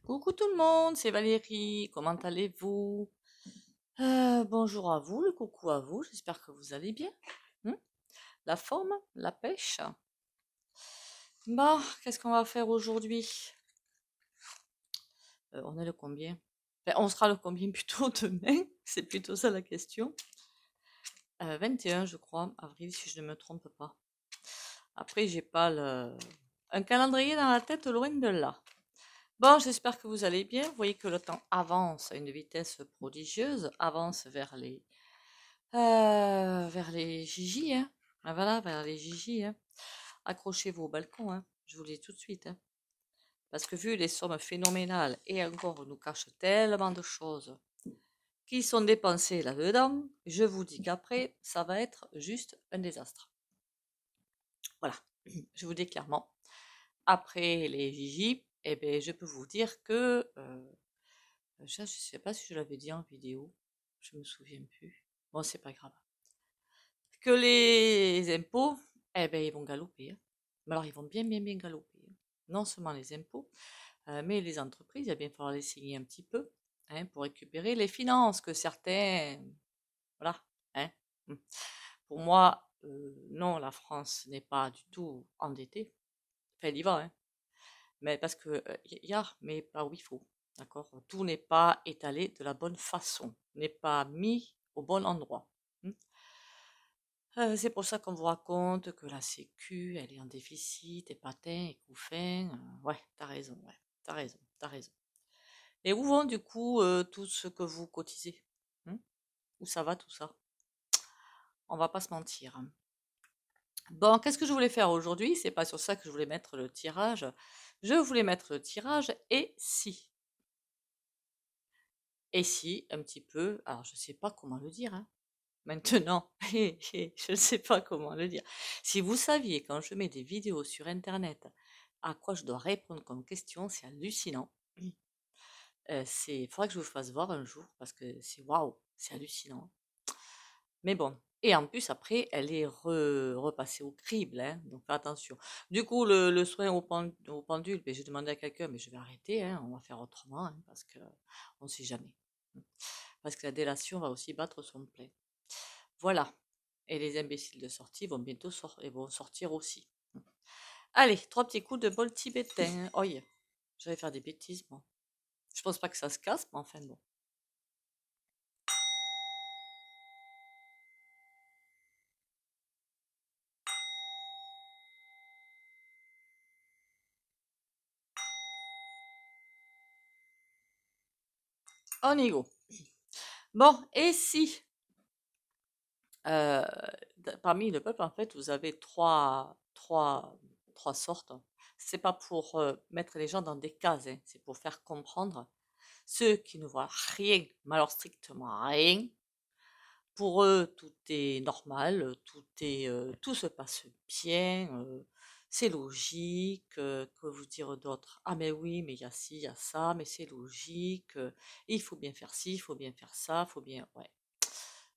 Coucou tout le monde, c'est Valérie, comment allez-vous? Bonjour à vous, le coucou à vous, j'espère que vous allez bien. Hmm. La forme, la pêche. Bah, qu'est-ce qu'on va faire aujourd'hui? On est le combien? Enfin, on sera le combien plutôt demain, c'est plutôt ça la question. 21 je crois, avril si je ne me trompe pas. Après j'ai pas un calendrier dans la tête loin de là. Bon, j'espère que vous allez bien. Vous voyez que le temps avance à une vitesse prodigieuse, avance vers les Gigi, hein. Ah, voilà, vers les Gigi, hein. Accrochez-vous au balcon, hein. Je vous le dis tout de suite, hein. Parce que vu les sommes phénoménales et encore on nous cache tellement de choses qui sont dépensées là-dedans, je vous dis qu'après, ça va être juste un désastre. Voilà, je vous dis clairement. Après les Gigi, eh ben, je peux vous dire que je ne sais pas si je l'avais dit en vidéo, je me souviens plus. Bon, c'est pas grave. Que les impôts, eh ben, ils vont galoper, hein. Mais alors, ils vont bien, bien, bien galoper, hein. Non seulement les impôts, mais les entreprises, il va bien falloir les signer un petit peu, hein, pour récupérer les finances que certains, voilà, hein. Mm. Pour moi, non, la France n'est pas du tout endettée. Enfin, elle y va, hein. Mais parce que y a, mais pas où il faut, d'accord? Tout n'est pas étalé de la bonne façon, n'est pas mis au bon endroit. Mm. C'est pour ça qu'on vous raconte que la sécu, elle est en déficit, et patin, et couffin. Ouais, t'as raison, ouais, t'as raison, t'as raison. Et où vont du coup tout ce que vous cotisez? Hein. Où ça va tout ça? On va pas se mentir, hein. Bon, qu'est-ce que je voulais faire aujourd'hui? C'est pas sur ça que je voulais mettre le tirage. Je voulais mettre le tirage et si. Et si, un petit peu. Alors, je sais pas comment le dire, hein. Maintenant, je ne sais pas comment le dire. Si vous saviez, quand je mets des vidéos sur Internet, à quoi je dois répondre comme question, c'est hallucinant. Il faudrait que je vous fasse voir un jour parce que c'est waouh, c'est hallucinant. Mais bon. Et en plus, après, elle est repassée au crible, hein, donc fais attention. Du coup, le soin au pendule, ben, j'ai demandé à quelqu'un, mais je vais arrêter, hein, on va faire autrement, hein, parce que on ne sait jamais. Parce que la délation va aussi battre son plein. Voilà. Et les imbéciles de sortie vont bientôt vont sortir aussi. Allez, trois petits coups de bol tibétain. Oi, j'allais faire des bêtises, moi. Je pense pas que ça se casse, mais enfin bon. On y go. Bon, et si euh, parmi le peuple, en fait, vous avez trois sortes. C'est pas pour mettre les gens dans des cases, hein, c'est pour faire comprendre ceux qui ne voient rien, mais alors strictement rien. Pour eux, tout est normal, tout se passe bien, c'est logique. Que vous dire d'autre? Ah mais oui, mais il y a ci, il y a ça, mais c'est logique. Il faut bien faire ci, il faut bien faire ça, faut bien, ouais,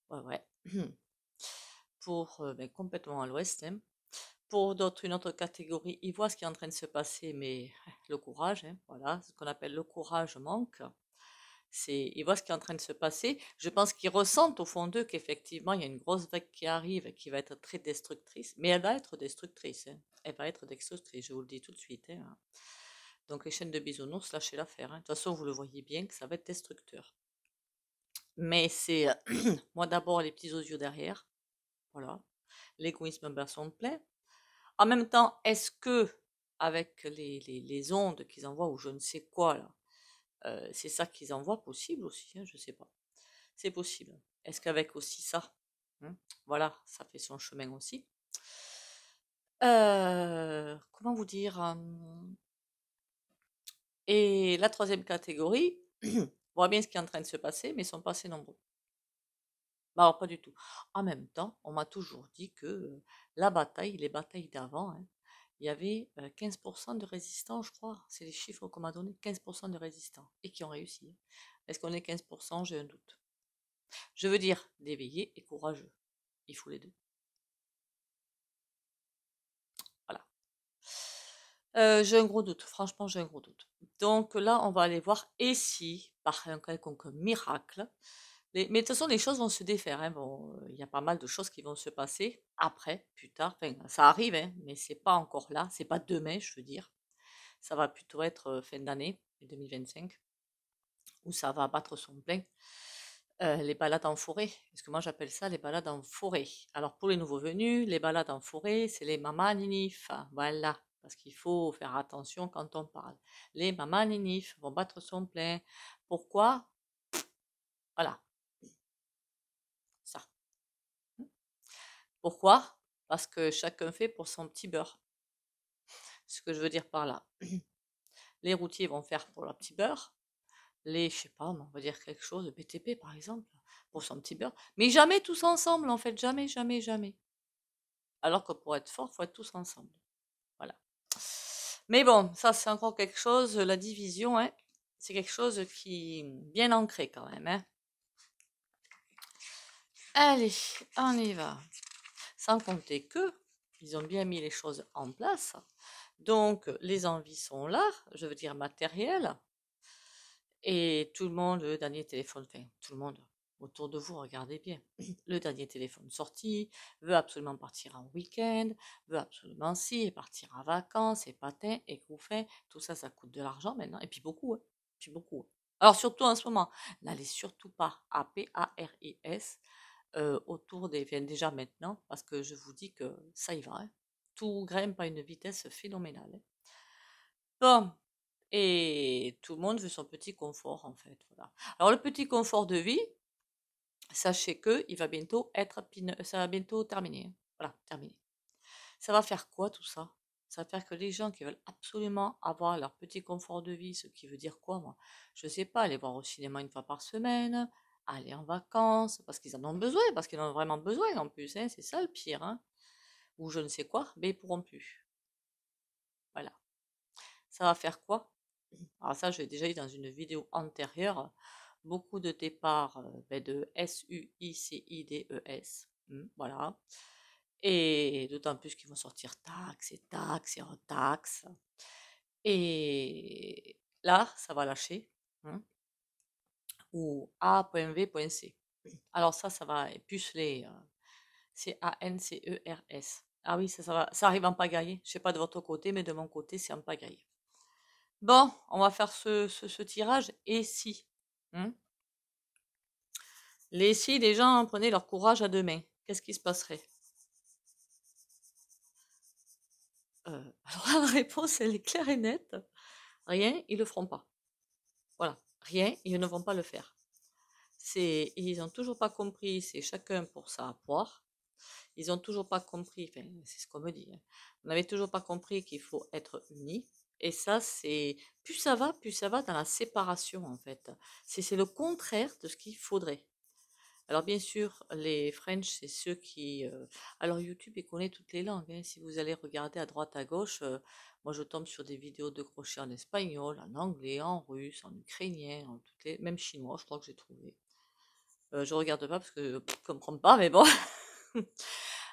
ouais, ouais. Pour ben, complètement à l'ouest, hein. Pour d'autres, une autre catégorie, ils voient ce qui est en train de se passer, mais le courage, hein, voilà, ce qu'on appelle le courage manque. Ils voient ce qui est en train de se passer. Je pense qu'ils ressentent au fond d'eux qu'effectivement, il y a une grosse vague qui arrive qui va être très destructrice. Mais elle va être destructrice, hein. Elle va être destructrice, je vous le dis tout de suite, hein. Donc les chaînes de bisounours, lâchez l'affaire, hein. De toute façon, vous le voyez bien que ça va être destructeur. Mais c'est moi d'abord les petits osios derrière. Voilà. L'égoïsme bat son plein. En même temps, est-ce que avec les ondes qu'ils envoient ou je ne sais quoi là, c'est ça qu'ils envoient possible aussi, hein, je ne sais pas. C'est possible. Est-ce qu'avec aussi ça, hein, voilà, ça fait son chemin aussi. Comment vous dire et la troisième catégorie voit bien ce qui est en train de se passer, mais ils sont pas assez nombreux. Bah, alors pas du tout. En même temps, on m'a toujours dit que les batailles d'avant, hein, il y avait 15% de résistants, je crois. C'est les chiffres qu'on m'a donnés, 15% de résistants, et qui ont réussi, hein. Est-ce qu'on est 15%? J'ai un doute. Je veux dire, d'éveillé et courageux. Il faut les deux. Voilà. J'ai un gros doute, franchement, j'ai un gros doute. Donc là, on va aller voir et si, par un quelconque miracle, mais de toute façon, les choses vont se défaire, hein. Bon, il y a pas mal de choses qui vont se passer après, plus tard. Enfin, ça arrive, hein, mais c'est pas encore là. C'est pas demain, je veux dire. Ça va plutôt être fin d'année 2025, où ça va battre son plein. Les balades en forêt, parce que moi j'appelle ça les balades en forêt. Alors pour les nouveaux venus, les balades en forêt, c'est les mamanifs, voilà, parce qu'il faut faire attention quand on parle. Les mamanifs vont battre son plein. Pourquoi? Voilà, ça. Pourquoi? Parce que chacun fait pour son petit beurre. Ce que je veux dire par là. Les routiers vont faire pour leur petit beurre. Les, je sais pas, on va dire quelque chose de BTP par exemple, pour son petit beurre. Mais jamais tous ensemble en fait, jamais, jamais, jamais. Alors que pour être fort, il faut être tous ensemble. Voilà. Mais bon, ça c'est encore quelque chose, la division, hein, c'est quelque chose qui est bien ancré quand même. Hein. Allez, on y va. Sans compter que ils ont bien mis les choses en place. Donc les envies sont là, je veux dire matérielles. Et tout le monde, le dernier téléphone, enfin tout le monde autour de vous, regardez bien, le dernier téléphone sorti, veut absolument partir en week-end, veut absolument si, et partir en vacances, et patins, et couffin, tout ça, ça coûte de l'argent maintenant, et puis beaucoup, hein, puis beaucoup. Alors surtout en ce moment, n'allez surtout pas à PARIS autour des, enfin, déjà maintenant, parce que je vous dis que ça y va, hein. Tout grimpe à une vitesse phénoménale. Hein. Bon, et tout le monde veut son petit confort, en fait. Voilà. Alors, le petit confort de vie, sachez que il va bientôt ça va bientôt terminer. Hein. Voilà, terminé. Ça va faire quoi tout ça? Ça va faire que les gens qui veulent absolument avoir leur petit confort de vie, ce qui veut dire quoi, moi? Je sais pas, aller voir au cinéma une fois par semaine, aller en vacances, parce qu'ils en ont besoin, parce qu'ils en ont vraiment besoin en plus, hein, c'est ça le pire, hein. Ou je ne sais quoi, mais ils pourront plus. Voilà. Ça va faire quoi? Alors ça, je l'ai déjà dit dans une vidéo antérieure, beaucoup de départs de SUICIDES, voilà. Et d'autant plus qu'ils vont sortir taxes et taxes et retaxes. Et là, ça va lâcher, hein, ou A.V.C. Alors ça va puceler, CANCERS. Ah oui, ça arrive en pagaille. Je sais pas de votre côté, mais de mon côté, c'est en pagaille. Bon, on va faire ce tirage. Et si hein Les si les gens prenaient leur courage à deux mains, qu'est-ce qui se passerait? Alors la réponse, elle est claire et nette. Rien, ils le feront pas. Voilà, rien, ils ne vont pas le faire. Ils ont toujours pas compris, c'est chacun pour sa poire. Ils ont toujours pas compris, enfin, c'est ce qu'on me dit. Hein. On n'avait toujours pas compris qu'il faut être unis. Et ça, plus ça va dans la séparation en fait. C'est le contraire de ce qu'il faudrait. Alors bien sûr, les French, c'est ceux qui... Alors YouTube, il connaît toutes les langues. Hein. Si vous allez regarder à droite, à gauche, moi je tombe sur des vidéos de crochet en espagnol, en anglais, en russe, en ukrainien, même chinois, je crois que j'ai trouvé. Je regarde pas parce que je ne comprends pas, mais bon.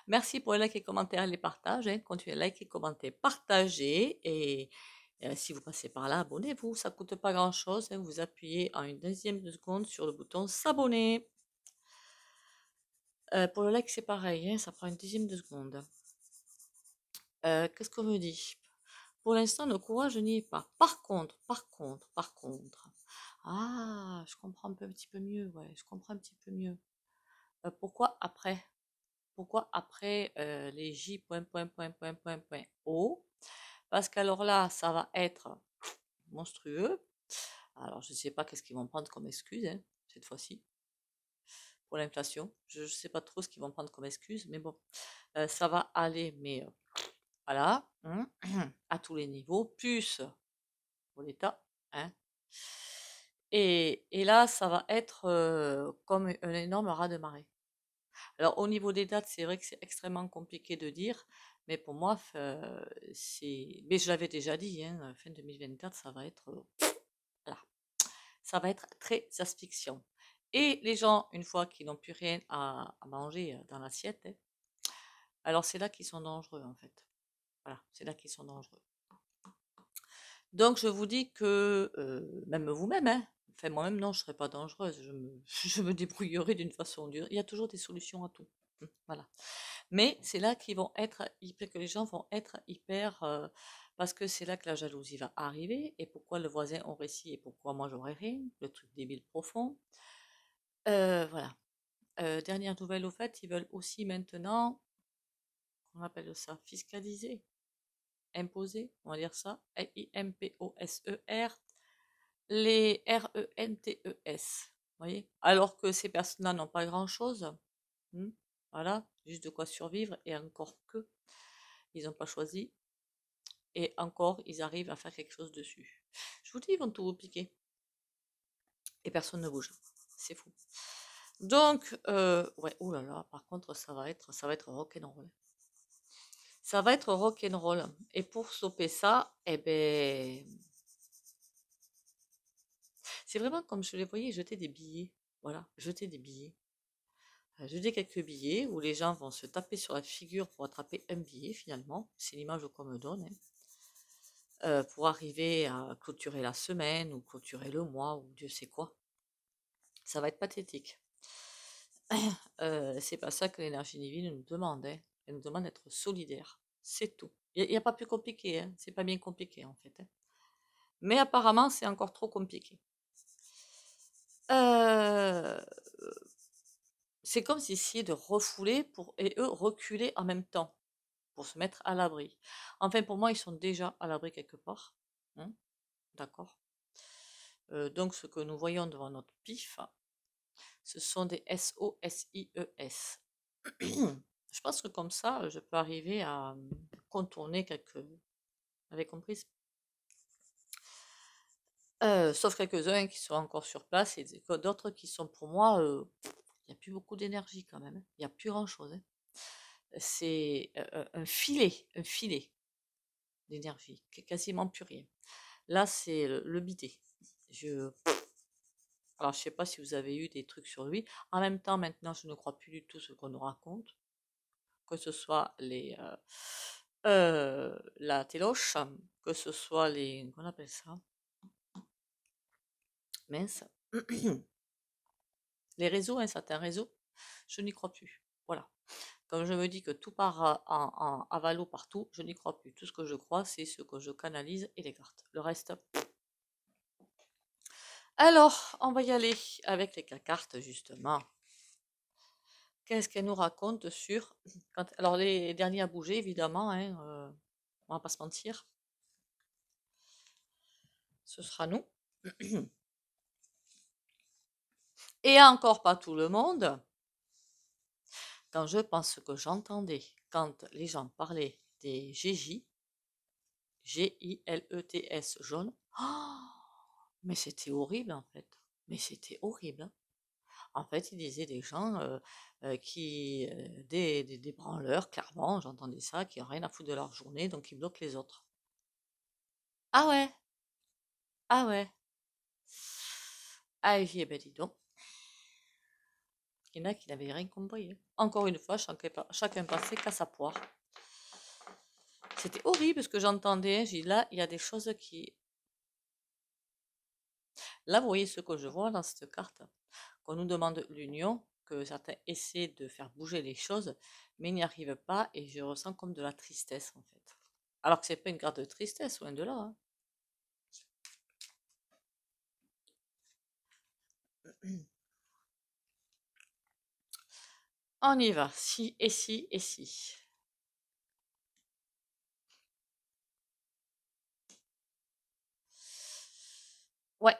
Merci pour les likes et commentaires, les partages. Hein. Continuez à liker, commenter, partager. Et si vous passez par là, abonnez-vous. Ça ne coûte pas grand-chose. Hein. Vous appuyez en une deuxième de seconde sur le bouton s'abonner. Pour le like, c'est pareil, hein, ça prend une dixième de seconde. Qu'est-ce qu'on me dit? Pour l'instant, le courage n'y est pas. Par contre. Ah, je comprends un petit peu mieux, ouais, je comprends un petit peu mieux. Pourquoi après? Pourquoi après les J point, point, point, point, point, point, O? Parce qu'alors là, ça va être monstrueux. Alors, je ne sais pas qu'est-ce qu'ils vont prendre comme excuse, hein, cette fois-ci, pour l'inflation. Je ne sais pas trop ce qu'ils vont prendre comme excuse, mais bon, ça va aller, mais voilà, à tous les niveaux, plus pour l'État, hein. Et là, ça va être comme un énorme raz-de-marée. Alors, au niveau des dates, c'est vrai que c'est extrêmement compliqué de dire, mais pour moi, mais je l'avais déjà dit, hein, fin 2024, ça va être, voilà, ça va être très asphyxiant. Et les gens, une fois qu'ils n'ont plus rien à manger dans l'assiette, hein, alors c'est là qu'ils sont dangereux, en fait. Voilà, c'est là qu'ils sont dangereux. Donc je vous dis que, même vous-même, hein, enfin moi-même non, je serais pas dangereuse, je me débrouillerai d'une façon ou d'une autre. Il y a toujours des solutions à tout. Voilà. Mais c'est là qu'ils vont être que les gens vont être hyper, parce que c'est là que la jalousie va arriver. Et pourquoi le voisin aurait ci et pourquoi moi j'aurais rien? Le truc débile profond. Voilà. Dernière nouvelle au fait, ils veulent aussi maintenant, on appelle ça fiscaliser, imposer, on va dire ça, Imposer, les RENTES. Vous voyez? Alors que ces personnes-là n'ont pas grand-chose. Voilà, juste de quoi survivre et encore que ils n'ont pas choisi et encore ils arrivent à faire quelque chose dessus. Je vous dis, ils vont tout vous piquer et personne ne bouge. C'est fou. Donc, ouais, oh là là, par contre, ça va être rock'n'roll. Ça va être rock'n'roll. Et pour stopper ça, eh ben, c'est vraiment comme je les voyais jeter des billets. Voilà, jeter des billets. Jeter quelques billets où les gens vont se taper sur la figure pour attraper un billet finalement. C'est l'image qu'on me donne, hein. Pour arriver à clôturer la semaine ou clôturer le mois ou Dieu sait quoi. Ça va être pathétique. C'est pas ça que l'énergie divine nous demande, hein. Elle nous demande d'être solidaire. C'est tout. Il n'y a pas plus compliqué, hein. C'est pas bien compliqué en fait, hein. Mais apparemment, c'est encore trop compliqué. Euh, c'est comme s'ils essayaient de refouler et eux reculer en même temps pour se mettre à l'abri. Enfin, pour moi, ils sont déjà à l'abri quelque part, hein. D'accord. Donc, ce que nous voyons devant notre pif, ce sont des SOSIES. Je pense que comme ça, je peux arriver à contourner quelques. Vous avez compris? Sauf quelques-uns qui sont encore sur place et d'autres qui sont pour moi. Il n'y a plus beaucoup d'énergie quand même, hein. Il n'y a plus grand-chose, hein. C'est un filet d'énergie, quasiment plus rien. Là, c'est le bidet. Alors, je sais pas si vous avez eu des trucs sur lui. En même temps, maintenant, je ne crois plus du tout ce qu'on nous raconte, que ce soit la téloche, que ce soit qu'on appelle ça, mince, les réseaux, un certain réseau, je n'y crois plus. Voilà. Comme je me dis que tout part à valo partout, je n'y crois plus. Tout ce que je crois, c'est ce que je canalise et les cartes. Le reste. Alors, on va y aller avec les cartes, justement. Qu'est-ce qu'elle nous raconte sur. Alors, les derniers à bouger, évidemment, hein, on va pas se mentir. Ce sera nous. Et encore pas tout le monde. Quand je pense que j'entendais quand les gens parlaient des GJ, GILETS jaune, oh, mais c'était horrible en fait. Mais c'était horrible, hein. En fait, ils disaient des gens des branleurs, clairement, j'entendais ça, qui n'ont rien à foutre de leur journée, donc ils bloquent les autres. Ah ouais, ah ouais. Ah, j'ai ben dis donc. Il y en a qui n'avaient rien compris, hein. Encore une fois, chacun pensait qu'à sa poire. C'était horrible ce que j'entendais. J'ai dit là, il y a des choses qui. Là, vous voyez ce que je vois dans cette carte. Qu'on nous demande l'union, que certains essaient de faire bouger les choses, mais n'y arrivent pas et je ressens comme de la tristesse en fait. Alors que c'est pas une carte de tristesse, loin de là, hein. On y va. Si et si et si. Ouais.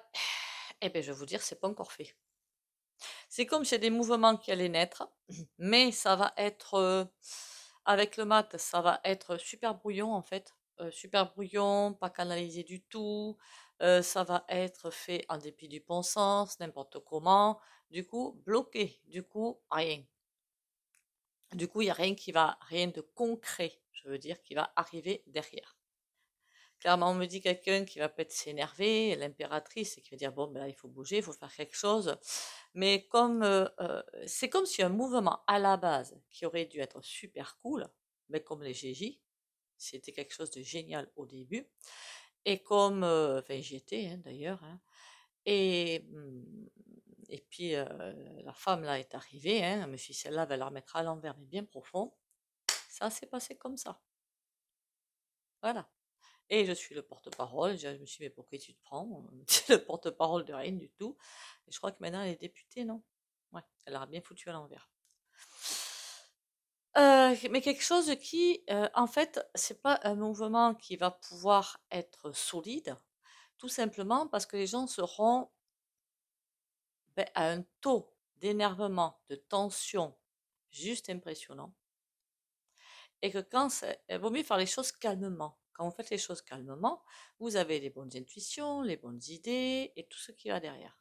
Eh bien, je vais vous dire, c'est pas encore fait. C'est comme s'il y a des mouvements qui allaient naître, mais ça va être, avec le mat, ça va être super brouillon en fait. Super brouillon, pas canalisé du tout. Ça va être fait en dépit du bon sens, n'importe comment. Du coup, bloqué. Du coup, rien. Du coup, il n'y a rien de concret, je veux dire, qui va arriver derrière. Clairement, on me dit quelqu'un qui va peut-être s'énerver, l'impératrice, et qui va dire, bon, ben là, il faut bouger, il faut faire quelque chose. Mais c'est comme si un mouvement à la base, qui aurait dû être super cool, mais comme les GJ, c'était quelque chose de génial au début, Et comme, enfin j'y étais hein, d'ailleurs, hein, et puis la femme là est arrivée, hein, elle me dit celle-là, elle va la remettre à l'envers, mais bien profond. Ça s'est passé comme ça. Voilà. Et je suis le porte-parole. Je me suis dit, mais pour qui tu te prends? C'est le porte-parole de rien du tout. Et je crois que maintenant elle est députée, non? Ouais, elle a bien foutu à l'envers. Mais quelque chose qui, en fait, c'est pas un mouvement qui va pouvoir être solide, tout simplement parce que les gens seront à un taux d'énervement, de tension juste impressionnant. Et que il vaut mieux faire les choses calmement. Quand vous faites les choses calmement, vous avez les bonnes intuitions, les bonnes idées et tout ce qui va derrière.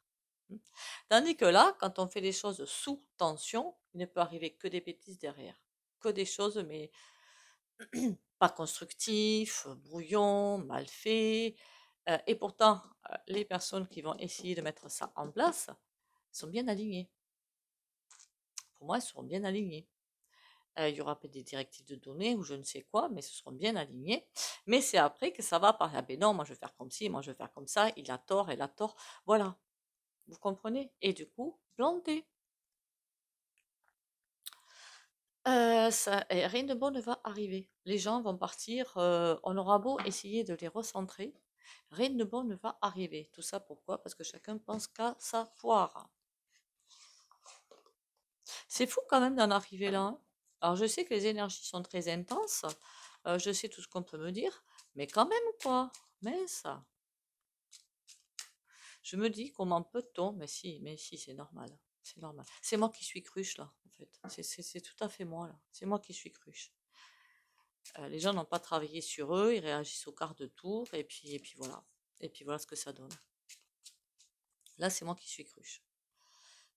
Tandis que là, quand on fait les choses sous tension, il ne peut arriver que des bêtises derrière. Que des choses, mais pas constructives, brouillons, mal faits. Et pourtant, les personnes qui vont essayer de mettre ça en place sont bien alignées. Pour moi, elles seront bien alignées. Il y aura peut-être des directives de données ou je ne sais quoi, mais ce seront bien alignés. Mais c'est après que ça va par ah ben non, moi je vais faire comme ci, moi je vais faire comme ça, il a tort, elle a tort. Voilà, vous comprenez? Et du coup, planter. Rien de bon ne va arriver. Les gens vont partir, on aura beau essayer de les recentrer, rien de bon ne va arriver. Tout ça pourquoi? Parce que chacun pense qu'à sa poire. C'est fou quand même d'en arriver là, hein. Alors je sais que les énergies sont très intenses, je sais tout ce qu'on peut me dire, mais quand même quoi, mince. Je me dis comment peut-on, mais si, c'est normal, c'est normal. C'est moi qui suis cruche là, en fait. C'est tout à fait moi là. C'est moi qui suis cruche. Les gens n'ont pas travaillé sur eux, ils réagissent au quart de tour, et puis voilà. Et puis voilà ce que ça donne. Là, c'est moi qui suis cruche.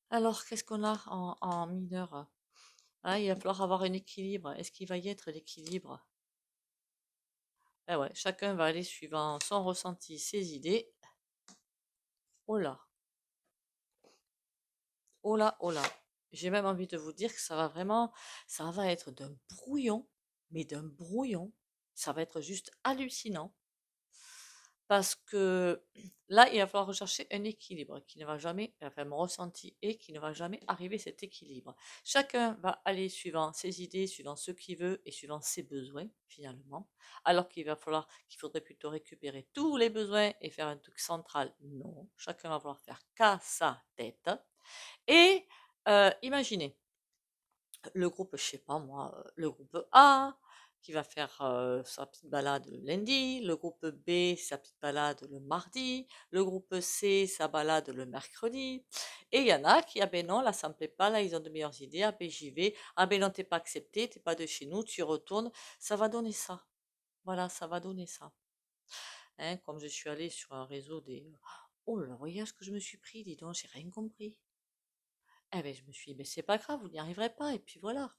Alors, qu'est-ce qu'on a en mineur? Ah, il va falloir avoir un équilibre. Est-ce qu'il va y être l'équilibre? Eh ouais, chacun va aller suivant son ressenti, ses idées. Oh là, oh là, oh là. J'ai même envie de vous dire que ça va être d'un brouillon, mais d'un brouillon. Ça va être juste hallucinant. Parce que là, il va falloir rechercher un équilibre qui ne va jamais, enfin mon ressenti est qu'il ne va jamais arriver cet équilibre. Chacun va aller suivant ses idées, suivant ce qu'il veut et suivant ses besoins finalement. Alors qu'il faudrait plutôt récupérer tous les besoins et faire un truc central. Non, chacun va vouloir faire qu'à sa tête. Et imaginez, le groupe, je sais pas moi, le groupe A qui va faire sa petite balade le lundi, le groupe B sa petite balade le mardi, le groupe C sa balade le mercredi, et il y en a qui, ah ben non, là ça me plaît pas, là ils ont de meilleures idées, ah ben j'y vais, ah ben non t'es pas accepté, t'es pas de chez nous, tu retournes, ça va donner ça. Voilà, ça va donner ça. Hein, comme je suis allée sur un réseau des... Oh là, regarde ce que je me suis pris, dis donc, j'ai rien compris. Eh ben, je me suis dit, mais c'est pas grave, vous n'y arriverez pas. Et puis voilà.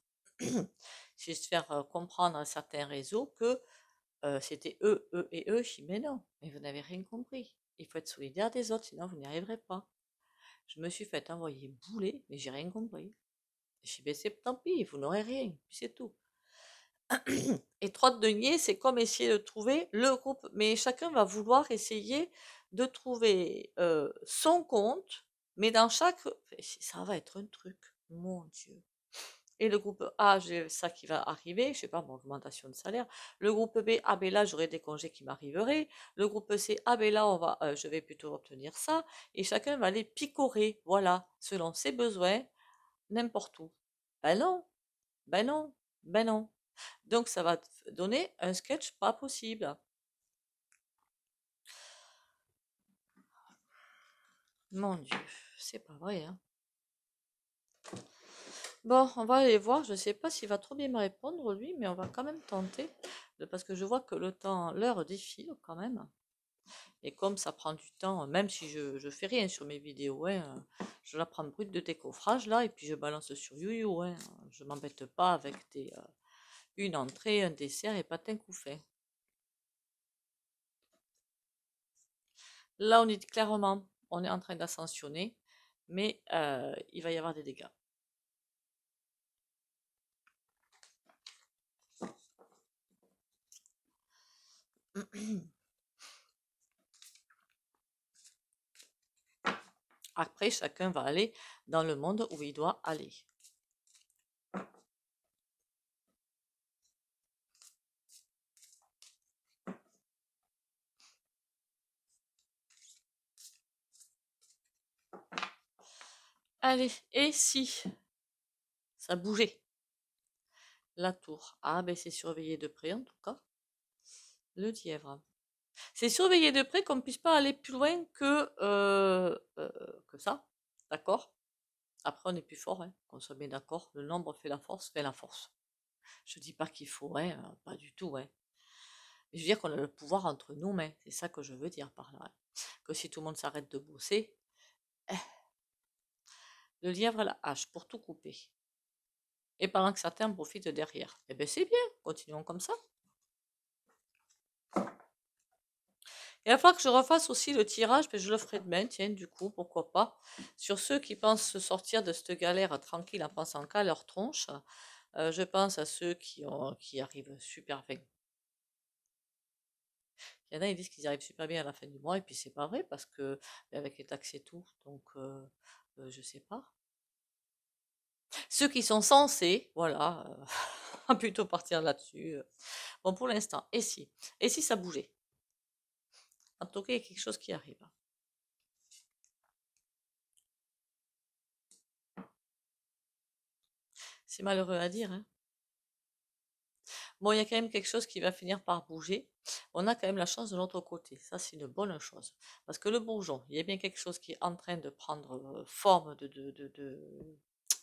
C'est juste faire comprendre à certains réseaux que c'était eux, eux et eux. Je dis, mais non, mais vous n'avez rien compris. Il faut être solidaire des autres, sinon vous n'y arriverez pas. Je me suis fait envoyer bouler, mais j'ai rien compris. Je dis, ben c'est tant pis, vous n'aurez rien, puis c'est tout. Et trotte de nier, c'est comme essayer de trouver le groupe, mais chacun va vouloir essayer de trouver son compte, mais dans chaque... Ça va être un truc, mon Dieu. Et le groupe A, j'ai ça qui va arriver, je sais pas, mon augmentation de salaire. Le groupe B, ah ben là, j'aurai des congés qui m'arriveraient. Le groupe C, ah ben là, je vais plutôt obtenir ça. Et chacun va aller picorer, voilà, selon ses besoins, n'importe où. Ben non, ben non, ben non. Donc ça va donner un sketch pas possible. Mon Dieu, c'est pas vrai, hein. Bon, on va aller voir. Je ne sais pas s'il va trop bien me répondre, lui, mais on va quand même tenter. Parce que je vois que l'heure défile quand même. Et comme ça prend du temps, même si je fais rien sur mes vidéos, hein, je la prends brute de décoffrage là, et puis je balance sur YouYou, hein. Je m'embête pas avec une entrée, un dessert et patin couffin. Là, on est clairement, on est en train d'ascensionner, mais il va y avoir des dégâts. Après, chacun va aller dans le monde où il doit aller. Allez, et si ça bougeait? La tour. Ah, ben c'est surveillé de près en tout cas. Le dièvre. C'est surveillé de près qu'on ne puisse pas aller plus loin que ça. D'accord? Après, on est plus fort, hein, qu'on soit bien d'accord. Le nombre fait la force, fait la force. Je dis pas qu'il faut, hein, pas du tout, hein. Je veux dire qu'on a le pouvoir entre nos mains. C'est ça que je veux dire par là, hein. Que si tout le monde s'arrête de bosser, eh, le lièvre à la hache pour tout couper. Et pendant que certains profitent derrière. Eh bien, c'est bien, continuons comme ça. Il va falloir que je refasse aussi le tirage, mais je le ferai demain, tiens, du coup, pourquoi pas. Sur ceux qui pensent se sortir de cette galère tranquille en pensant qu'à leur tronche, je pense à ceux qui arrivent super bien. Il y en a, ils disent qu'ils arrivent super bien à la fin du mois, et puis c'est pas vrai, parce que avec les taxes et tout, donc je sais pas. Ceux qui sont censés, voilà, on va plutôt partir là-dessus. Bon, pour l'instant, et si? Et si ça bougeait? En tout cas, il y a quelque chose qui arrive. C'est malheureux à dire, hein. Bon, il y a quand même quelque chose qui va finir par bouger. On a quand même la chance de l'autre côté. Ça, c'est une bonne chose. Parce que le bourgeon, il y a bien quelque chose qui est en train de prendre forme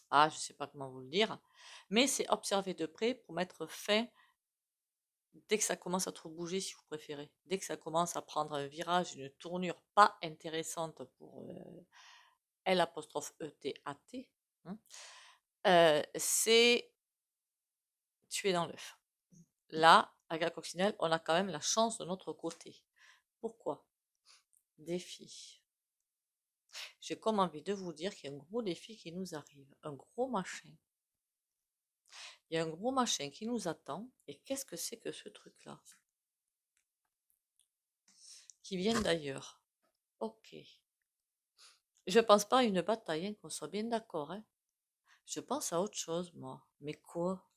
Ah, je ne sais pas comment vous le dire. Mais c'est observé de près pour mettre fin, dès que ça commence à trop bouger, si vous préférez. Dès que ça commence à prendre un virage, une tournure pas intéressante pour L'(ETAT), hein, c'est tuer dans l'œuf. Là, avec la coccinelle, on a quand même la chance de notre côté. Pourquoi? Défi. J'ai comme envie de vous dire qu'il y a un gros défi qui nous arrive. Un gros machin. Il y a un gros machin qui nous attend. Et qu'est-ce que c'est que ce truc-là? Qui vient d'ailleurs. Ok. Je pense pas à une bataille, hein, qu'on soit bien d'accord, hein. Je pense à autre chose, moi. Mais quoi?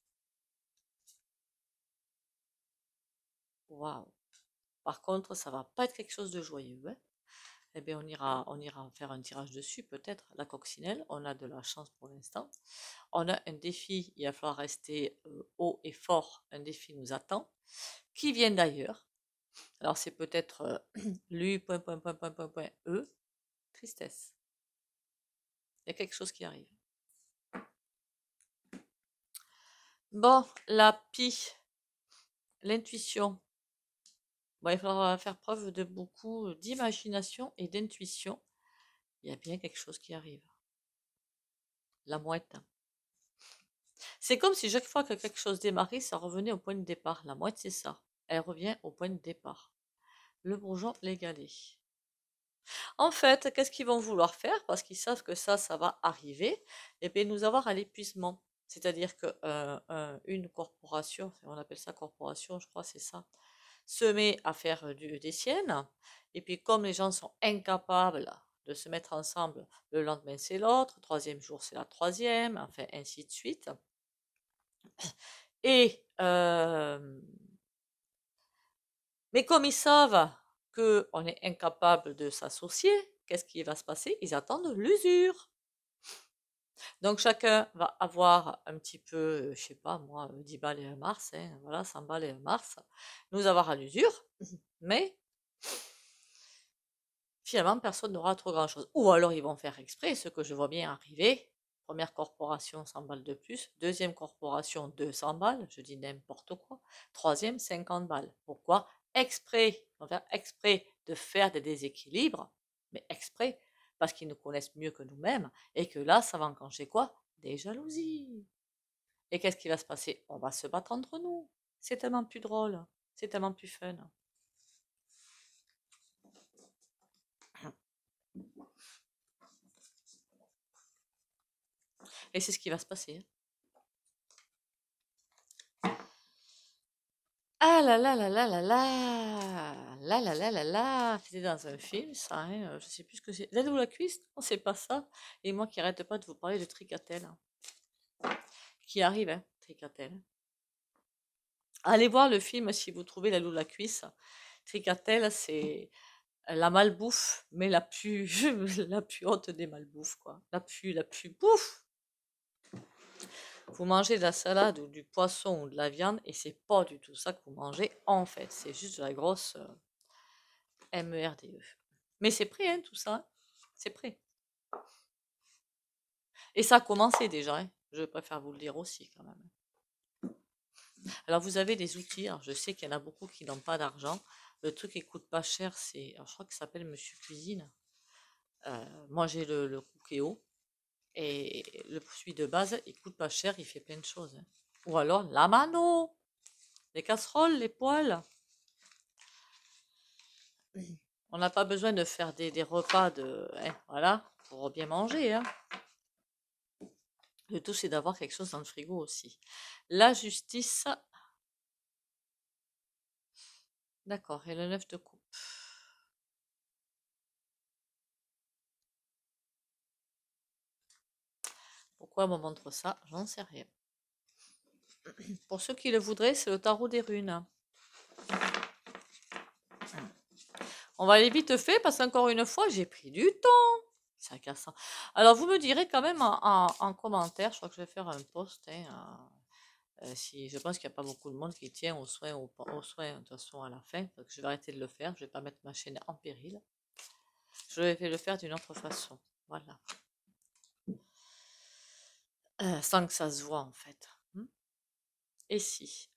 Waouh. Par contre, ça va pas être quelque chose de joyeux, hein. Eh bien, on ira faire un tirage dessus, peut-être, la coccinelle. On a de la chance pour l'instant. On a un défi, il va falloir rester haut et fort. Un défi nous attend, qui vient d'ailleurs. Alors, c'est peut-être lui, point, point, point, point, point, point, E, tristesse. Il y a quelque chose qui arrive. Bon, la pie, l'intuition. Bon, il faudra faire preuve de beaucoup d'imagination et d'intuition. Il y a bien quelque chose qui arrive. La mouette. C'est comme si chaque fois que quelque chose démarrait, ça revenait au point de départ. La mouette, c'est ça. Elle revient au point de départ. Le bourgeon l'égalé. En fait, qu'est-ce qu'ils vont vouloir faire? Parce qu'ils savent que ça va arriver. Et bien, nous avoir à l'épuisement. C'est-à-dire que une corporation, on appelle ça corporation, je crois, c'est ça, se met à faire des siennes. Et puis, comme les gens sont incapables de se mettre ensemble, le lendemain c'est l'autre, troisième jour c'est la troisième, enfin ainsi de suite. Et mais comme ils savent qu'on est incapable de s'associer, qu'est-ce qui va se passer? Ils attendent l'usure. Donc chacun va avoir un petit peu, je sais pas moi, 10 balles et un mars, hein, voilà, 100 balles et un mars, nous avoir à l'usure, mais finalement personne n'aura trop grand-chose. Ou alors ils vont faire exprès, ce que je vois bien arriver. Première corporation, 100 balles de plus. Deuxième corporation, 200 balles. Je dis n'importe quoi. Troisième, 50 balles. Pourquoi? Exprès. Ils vont faire exprès de faire des déséquilibres, mais exprès, parce qu'ils nous connaissent mieux que nous-mêmes, et que là, ça va enclencher quoi? Des jalousies. Et qu'est-ce qui va se passer? On va se battre entre nous. C'est tellement plus drôle. C'est tellement plus fun. Et c'est ce qui va se passer. là là là là là là là là là là là. C'était dans un film, ça, hein, je sais plus ce que c'est. L'aide ou la cuisse? Non, c'est pas ça. Et moi qui arrête pas de vous parler de Tricatel, hein, qui arrive, hein, Tricatel. Allez voir le film si vous trouvez la ou la cuisse. Tricatel, c'est la malbouffe, mais la plus, la plus haute des malbouffes, quoi. La plus bouffe. Vous mangez de la salade ou du poisson ou de la viande et c'est pas du tout ça que vous mangez en fait. C'est juste de la grosse MERDE. Mais c'est prêt, hein, tout ça. Hein. C'est prêt. Et ça a commencé déjà. Hein. Je préfère vous le dire aussi quand même. Alors vous avez des outils. Alors, je sais qu'il y en a beaucoup qui n'ont pas d'argent. Le truc qui coûte pas cher, c'est. Alors, je crois qu'il s'appelle Monsieur Cuisine. Moi j'ai le Cookéo. Et le celui de base, il coûte pas cher, il fait plein de choses. Hein. Ou alors la mano, les casseroles, les poêles. On n'a pas besoin de faire des repas hein, voilà, pour bien manger. Hein. Le tout, c'est d'avoir quelque chose dans le frigo aussi. La justice. D'accord, et le 9 de coupe. Pourquoi on me montre ça? J'en sais rien. Pour ceux qui le voudraient, c'est le tarot des runes. On va aller vite fait parce qu'encore une fois, j'ai pris du temps. C'est agaçant. Alors, vous me direz quand même en commentaire, je crois que je vais faire un post. Hein, si, je pense qu'il n'y a pas beaucoup de monde qui tient aux soins, aux soins de toute façon à la fin. Donc, je vais arrêter de le faire. Je ne vais pas mettre ma chaîne en péril. Je vais le faire d'une autre façon. Voilà. Sans que ça se voit en fait. Et si?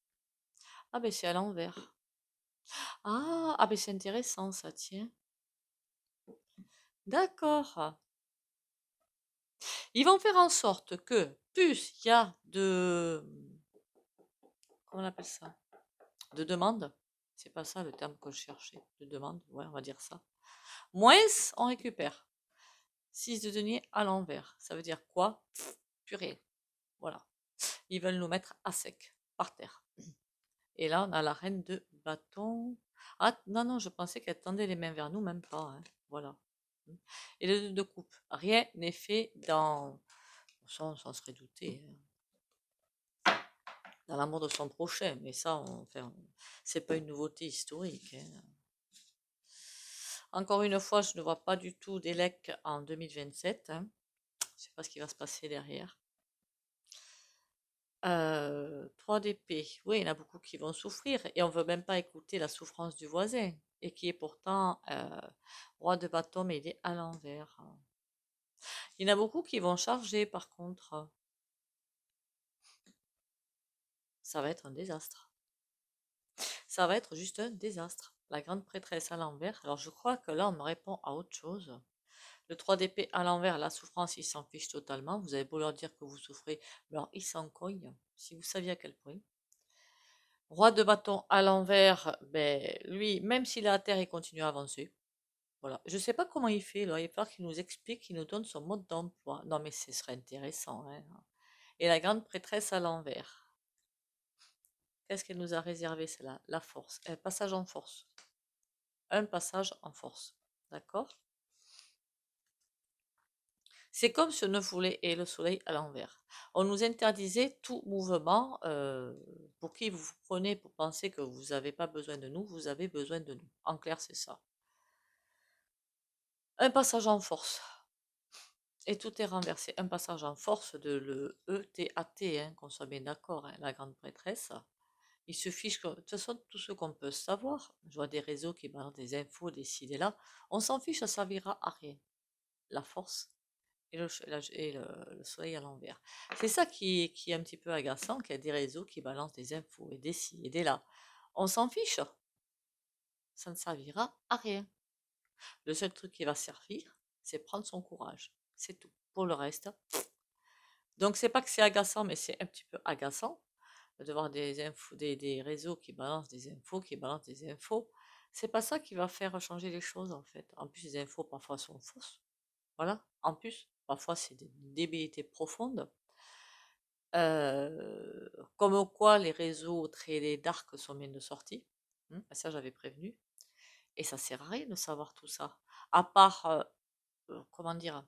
Ah ben c'est à l'envers. Ah ben c'est intéressant ça, tiens. D'accord. Ils vont faire en sorte que plus il y a de... Comment on appelle ça? De demande. C'est pas ça le terme que je cherchais. De demande, ouais, on va dire ça. Moins on récupère. 6 de denier à l'envers. Ça veut dire quoi? Purée. Voilà. Ils veulent nous mettre à sec, par terre. Et là, on a la reine de bâton. Ah, non, non, je pensais qu'elle tendait les mains vers nous, même pas. Hein. Voilà. Et le 2 de coupe. Rien n'est fait dans... Ça, on s'en serait douté. Hein. Dans l'amour de son prochain. Mais ça, enfin, c'est pas une nouveauté historique. Hein. Encore une fois, je ne vois pas du tout d'élec en 2027. Hein. Je ne sais pas ce qui va se passer derrière. 3 d'épée. Oui, il y en a beaucoup qui vont souffrir et on ne veut même pas écouter la souffrance du voisin et qui est pourtant roi de bâton, mais il est à l'envers. Il y en a beaucoup qui vont charger par contre. Ça va être un désastre. Ça va être juste un désastre. La grande prêtresse à l'envers. Alors je crois que là on me répond à autre chose. Le 3 d'épée à l'envers, la souffrance, il s'en fiche totalement. Vous avez beau leur dire que vous souffrez, mais alors il s'en cogne. Si vous saviez à quel point. Roi de bâton à l'envers, ben, lui, même s'il est à terre, il continue à avancer. Voilà. Je ne sais pas comment il fait, là. Il va falloir qu'il nous explique, qu'il nous donne son mode d'emploi. Non, mais ce serait intéressant. Hein. Et la grande prêtresse à l'envers. Qu'est-ce qu'elle nous a réservé, celle-là? La force. Un passage en force. Un passage en force. D'accord? C'est comme ce ne voulait et le soleil à l'envers. On nous interdisait tout mouvement pour qui vous prenez pour penser que vous n'avez pas besoin de nous, vous avez besoin de nous. En clair, c'est ça. Un passage en force. Et tout est renversé. Un passage en force de le E-T-A-T, hein, qu'on soit bien d'accord, hein, la grande prêtresse. Il se fiche que, de toute façon, tout ce qu'on peut savoir, je vois des réseaux qui balancent des infos, des ci, des là, on s'en fiche, ça servira à rien. La force et le soleil à l'envers. C'est ça qui est un petit peu agaçant, qu'il y a des réseaux qui balancent des infos et des ci et des là. On s'en fiche, ça ne servira à rien. Le seul truc qui va servir, c'est prendre son courage. C'est tout. Pour le reste. Donc c'est pas que c'est agaçant, mais c'est un petit peu agaçant de voir des infos, des réseaux qui balancent des infos, qui balancent des infos. C'est pas ça qui va faire changer les choses en fait. En plus, les infos parfois sont fausses. Voilà. En plus, parfois c'est des débilités profondes. Comme quoi les réseaux très dark sont bien de sortie. Ça, j'avais prévenu. Et ça sert à rien de savoir tout ça. À part, comment dire,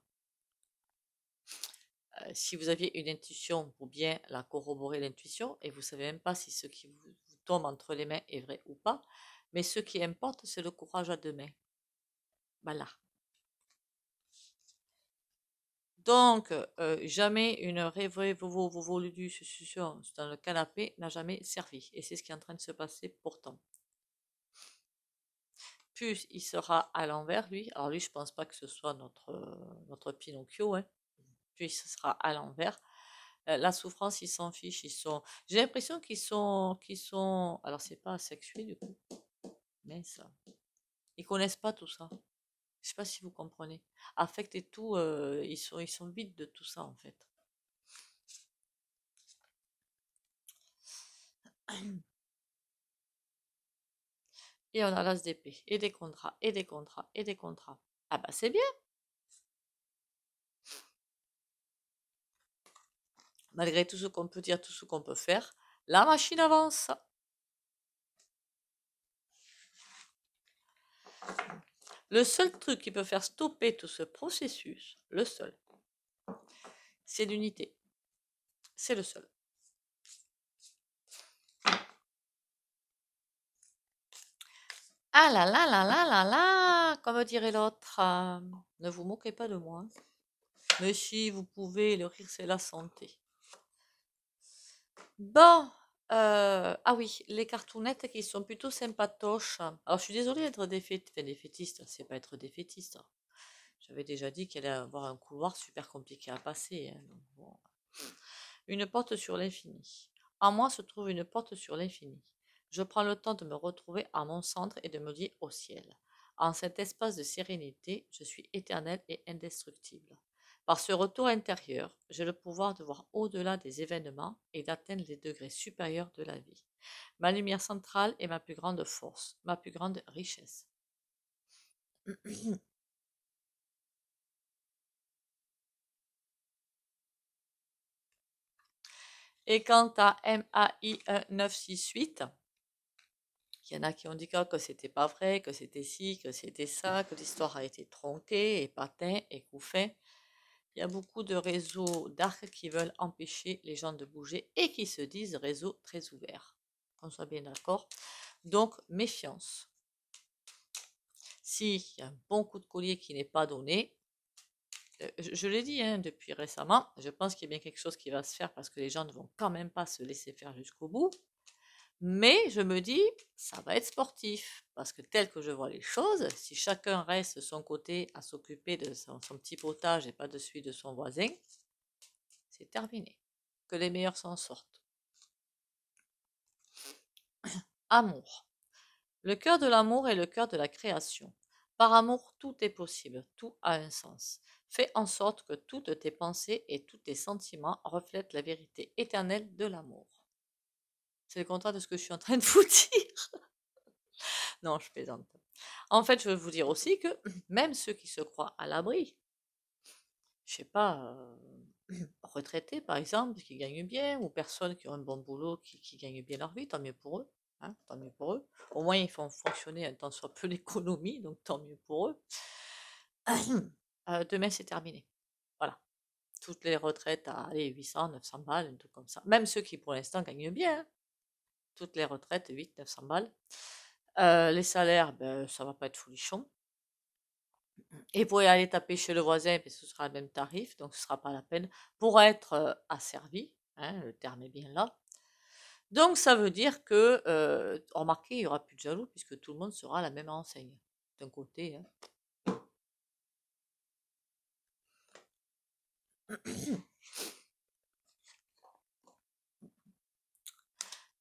si vous aviez une intuition pour bien la corroborer l'intuition, et vous savez même pas si ce qui vous tombe entre les mains est vrai ou pas, mais ce qui importe, c'est le courage à deux mains. Voilà. Donc, jamais une rêverie suspicion dans le canapé n'a jamais servi. Et c'est ce qui est en train de se passer pourtant. Plus il sera à l'envers, lui. Alors lui, je pense pas que ce soit notre Pinocchio, hein. Plus ce sera à l'envers. La souffrance, ils s'en fichent. J'ai l'impression qu'ils sont. Alors c'est pas sexué du coup, mais ça. Ils connaissent pas tout ça. Je sais pas si vous comprenez. Affect et tout, ils sont vides de tout ça en fait. Et on a l'as d'épée, et des contrats, et des contrats, et des contrats. Ah bah c'est bien. Malgré tout ce qu'on peut dire, tout ce qu'on peut faire, la machine avance. Le seul truc qui peut faire stopper tout ce processus, le seul, c'est l'unité. C'est le seul. Ah là là là là là là, comme dirait l'autre, ne vous moquez pas de moi. Mais si vous pouvez, le rire c'est la santé. Bon, ah oui, les cartounettes qui sont plutôt sympatoches. Alors je suis désolée d'être défaitiste, c'est pas être défaitiste. J'avais déjà dit qu'elle allait avoir un couloir super compliqué à passer, hein, donc bon. Une porte sur l'infini. En moi se trouve une porte sur l'infini. Je prends le temps de me retrouver à mon centre et de me lier au ciel. En cet espace de sérénité, je suis éternel et indestructible. Par ce retour intérieur, j'ai le pouvoir de voir au-delà des événements et d'atteindre les degrés supérieurs de la vie. Ma lumière centrale est ma plus grande force, ma plus grande richesse. Et quant à MAI 1968, il y en a qui ont dit que c'était pas vrai, que c'était ci, que c'était ça, que l'histoire a été tronquée et patin et couffin. Il y a beaucoup de réseaux dark qui veulent empêcher les gens de bouger et qui se disent réseaux très ouverts. Qu'on soit bien d'accord. Donc, méfiance. S'il y a un bon coup de collier qui n'est pas donné, je l'ai dit hein, depuis récemment, je pense qu'il y a bien quelque chose qui va se faire parce que les gens ne vont quand même pas se laisser faire jusqu'au bout. Mais je me dis, ça va être sportif, parce que tel que je vois les choses, si chacun reste de son côté à s'occuper de son petit potage et pas de celui de son voisin, c'est terminé. Que les meilleurs s'en sortent. Amour. Le cœur de l'amour est le cœur de la création. Par amour, tout est possible, tout a un sens. Fais en sorte que toutes tes pensées et tous tes sentiments reflètent la vérité éternelle de l'amour. C'est le contraire de ce que je suis en train de vous dire. Non, je plaisante. En fait, je veux vous dire aussi que même ceux qui se croient à l'abri, je sais pas, retraités par exemple, qui gagnent bien, ou personnes qui ont un bon boulot, qui gagnent bien leur vie, tant mieux pour eux. Hein, tant mieux pour eux. Au moins, ils font fonctionner un tant soit peu l'économie, donc tant mieux pour eux. Demain, c'est terminé. Voilà. Toutes les retraites à allez, 800, 900 balles, un truc comme ça. Même ceux qui pour l'instant gagnent bien, hein. Toutes les retraites, 8, 900 balles. Les salaires, ben, ça va pas être folichon. Et vous pouvez aller taper chez le voisin, parce que ce sera le même tarif, donc ce ne sera pas la peine, pour être asservi, hein, le terme est bien là. Donc ça veut dire que, remarquez, il n'y aura plus de jaloux, puisque tout le monde sera à la même enseigne. D'un côté, hein.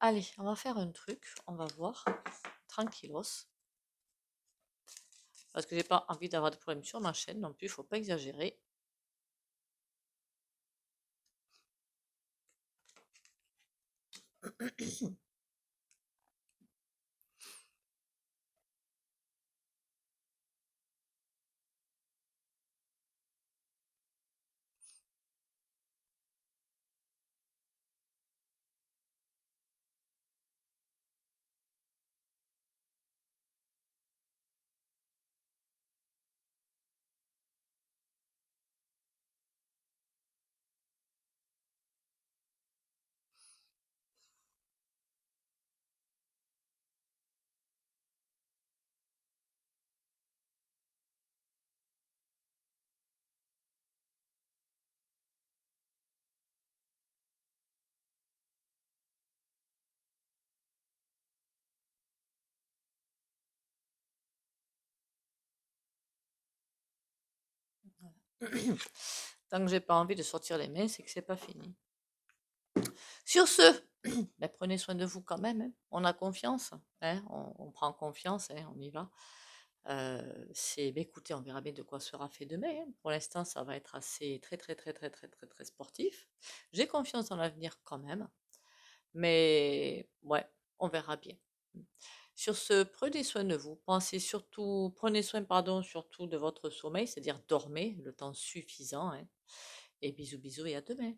Allez, on va faire un truc, on va voir, tranquillos, parce que j'ai pas envie d'avoir de problèmes sur ma chaîne non plus, il ne faut pas exagérer. Tant que j'ai pas envie de sortir les mains, c'est que c'est pas fini. Sur ce, ben, prenez soin de vous quand même, hein. On a confiance, hein, on prend confiance, hein, on y va. Ben, écoutez, on verra bien de quoi sera fait demain, hein. Pour l'instant, ça va être assez très très très très très très très très sportif. J'ai confiance dans l'avenir quand même, mais ouais, on verra bien. Sur ce, prenez soin de vous. Prenez soin, pardon, surtout de votre sommeil, c'est-à-dire dormez le temps suffisant, hein. Et bisous bisous et à demain.